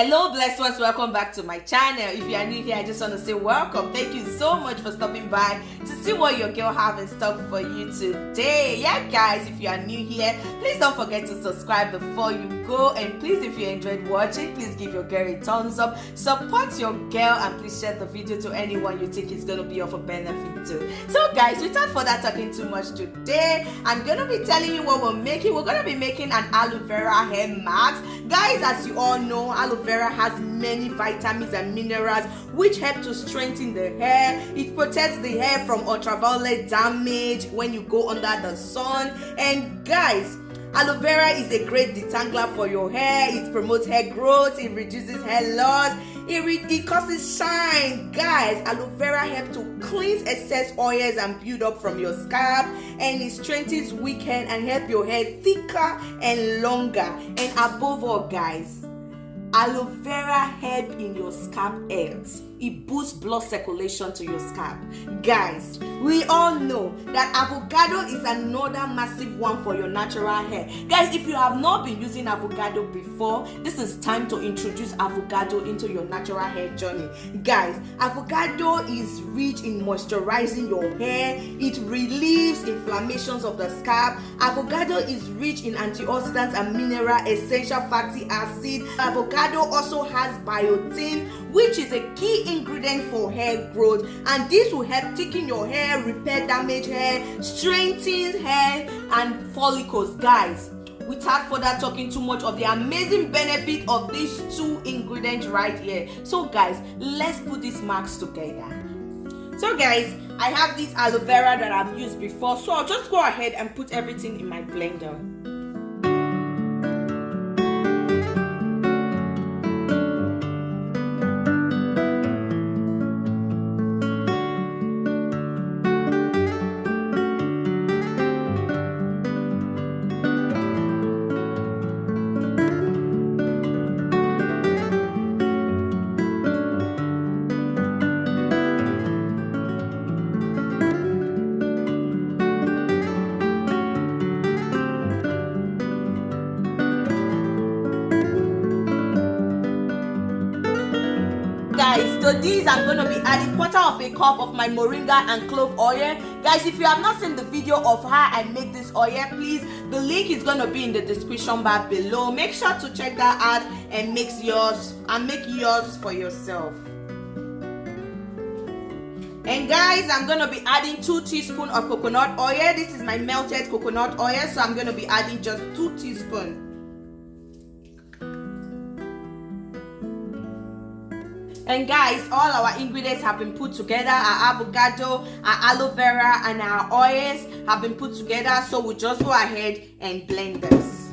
Hello blessed ones, welcome back to my channel. If you are new here, I just want to say welcome. Thank you so much for stopping by to see what your girl have in stock for you today. Yeah guys, if you are new here, please don't forget to subscribe before you go, and please, if you enjoyed watching, please give your girl a thumbs up, support your girl, and please share the video to anyone you think is going to be of a benefit to. So guys, without further talking too much today, I'm going to be telling you what we're making. We're going to be making an aloe vera hair mask. Guys, as you all know, aloe vera has many vitamins and minerals which help to strengthen the hair. It protects the hair from ultraviolet damage when you go under the sun. And guys, aloe vera is a great detangler for your hair. It promotes hair growth, it reduces hair loss, it causes shine. Guys, aloe vera helps to cleanse excess oils and build up from your scalp, and it strengthens weak hair and help your hair thicker and longer. And above all guys, aloe vera help in your scalp health. It boosts blood circulation to your scalp. Guys, we all know that avocado is another massive one for your natural hair. Guys, if you have not been using avocado before, this is time to introduce avocado into your natural hair journey. Guys, avocado is rich in moisturizing your hair. It relieves inflammations of the scalp. Avocado is rich in antioxidants and mineral essential fatty acid. Avocado also has biotin, which is a key ingredient for hair growth, and this will help thicken your hair, repair damaged hair, strengthen hair and follicles. Guys, without further talking too much of the amazing benefit of these two ingredients right here, so guys, let's put these marks together. So guys, I have this aloe vera that I've used before, so I'll just go ahead and put everything in my blender. Guys, to these I'm going to be adding 1/4 cup of my moringa and clove oil. Guys, if you have not seen the video of how I make this oil, please, the link is going to be in the description bar below. Make sure to check that out and make yours for yourself. And guys, I'm going to be adding 2 teaspoons of coconut oil. This is my melted coconut oil, so I'm going to be adding just 2 teaspoons. And guys, all our ingredients have been put together. Our avocado, our aloe vera, and our oils have been put together, so we'll just go ahead and blend this.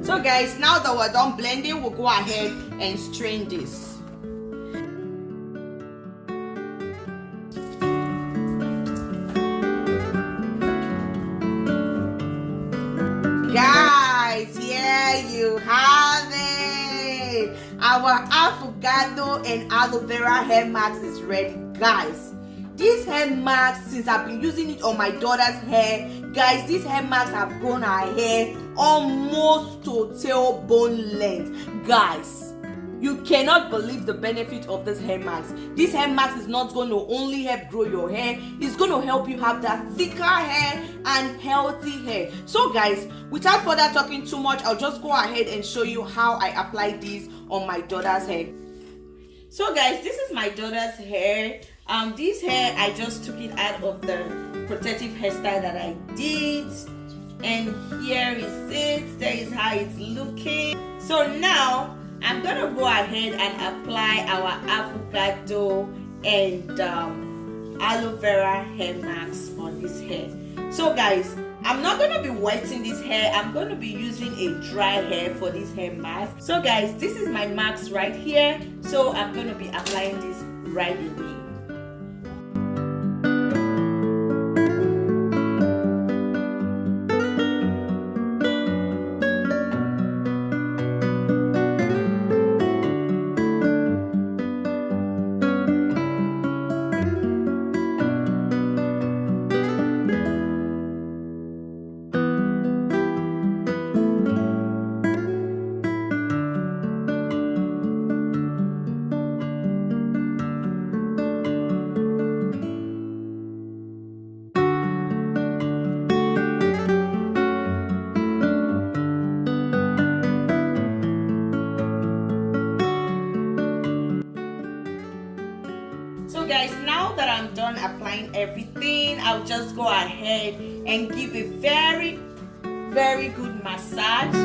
So guys, now that we're done blending, we'll go ahead and strain this. Guys, here you have it. Our avocado and aloe vera hair mask is ready. Guys, this hair mask, since I've been using it on my daughter's hair, guys, these hair masks have grown her hair almost to tailbone length. Guys, you cannot believe the benefit of this hair mask. This hair mask is not going to only help grow your hair, it's going to help you have that thicker hair and healthy hair. So guys, without further talking too much, I'll just go ahead and show you how I apply this on my daughter's hair. So guys, this is my daughter's hair. This hair, I just took it out of the protective hairstyle that I did, and here is it. There is how it's looking. So now I'm gonna go ahead and apply our avocado and aloe vera hair mask on this hair. So guys, I'm not gonna be wetting this hair. I'm gonna be using a dry hair for this hair mask. So guys, this is my mask right here. So I'm gonna be applying this right away. everything, I'll just go ahead and give a very, very good massage.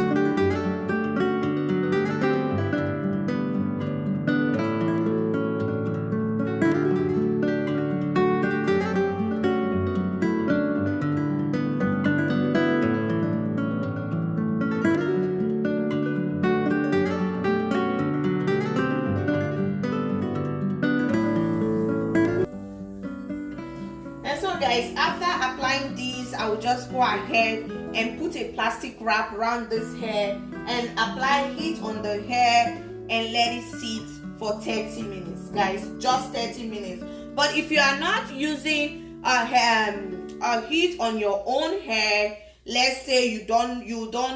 Guys, after applying these, I will just go ahead and put a plastic wrap around this hair and apply heat on the hair and let it sit for 30 minutes, guys. Just 30 minutes. But if you are not using a heat on your own hair, let's say you don't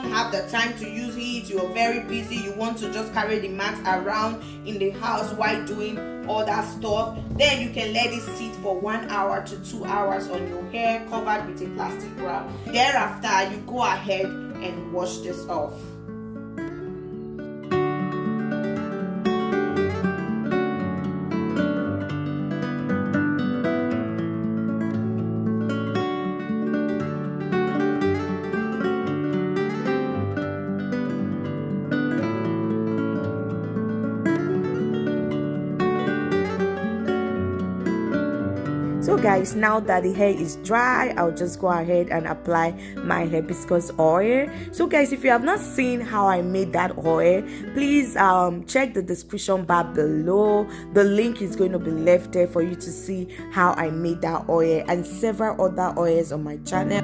have the time to use heat, you're very busy, you want to just carry the mask around in the house while doing all that stuff, then you can let it sit for 1 hour to 2 hours on your hair covered with a plastic wrap. Thereafter, you go ahead and wash this off. So guys, now that the hair is dry, I'll just go ahead and apply my hibiscus oil. So guys, if you have not seen how I made that oil, please check the description bar below. The link is going to be left there for you to see how I made that oil and several other oils on my channel.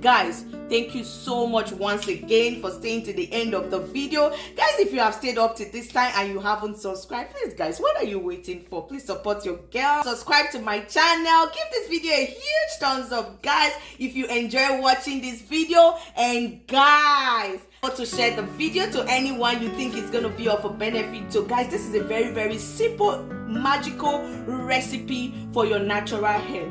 Guys, thank you so much once again for staying to the end of the video. Guys, if you have stayed up to this time and you haven't subscribed, please guys, what are you waiting for? Please support your girl. Subscribe to my channel. Give this video a huge thumbs up, guys, if you enjoy watching this video. And guys, to share the video to anyone you think is going to be of a benefit. So guys, this is a very, very simple, magical recipe for your natural hair.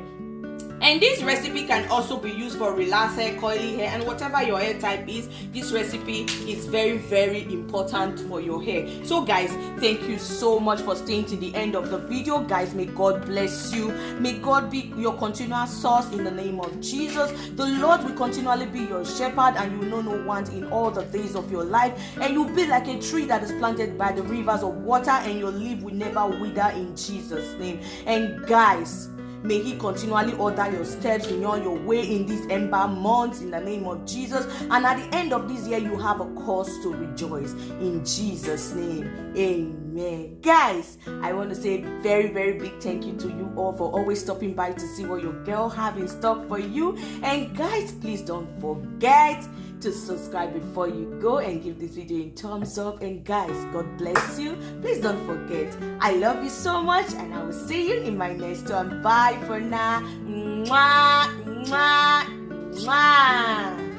And this recipe can also be used for relaxed hair, coily hair, and whatever your hair type is. This recipe is very, very important for your hair. So guys, thank you so much for staying to the end of the video. Guys, may God bless you. May God be your continual source in the name of Jesus. The Lord will continually be your shepherd, and you will know no want in all the days of your life. And you'll be like a tree that is planted by the rivers of water, and your leaf will never wither in Jesus' name. And guys, may He continually order your steps in all your way in these ember months in the name of Jesus. And at the end of this year, you have a cause to rejoice in Jesus' name. Amen. Guys, I want to say very, very big thank you to you all for always stopping by to see what your girl have in stock for you. And guys, please don't forget to subscribe before you go and give this video a thumbs up. And guys, God bless you. Please don't forget, I love you so much, and I will see you in my next one. Bye for now. Mwah, mwah, mwah.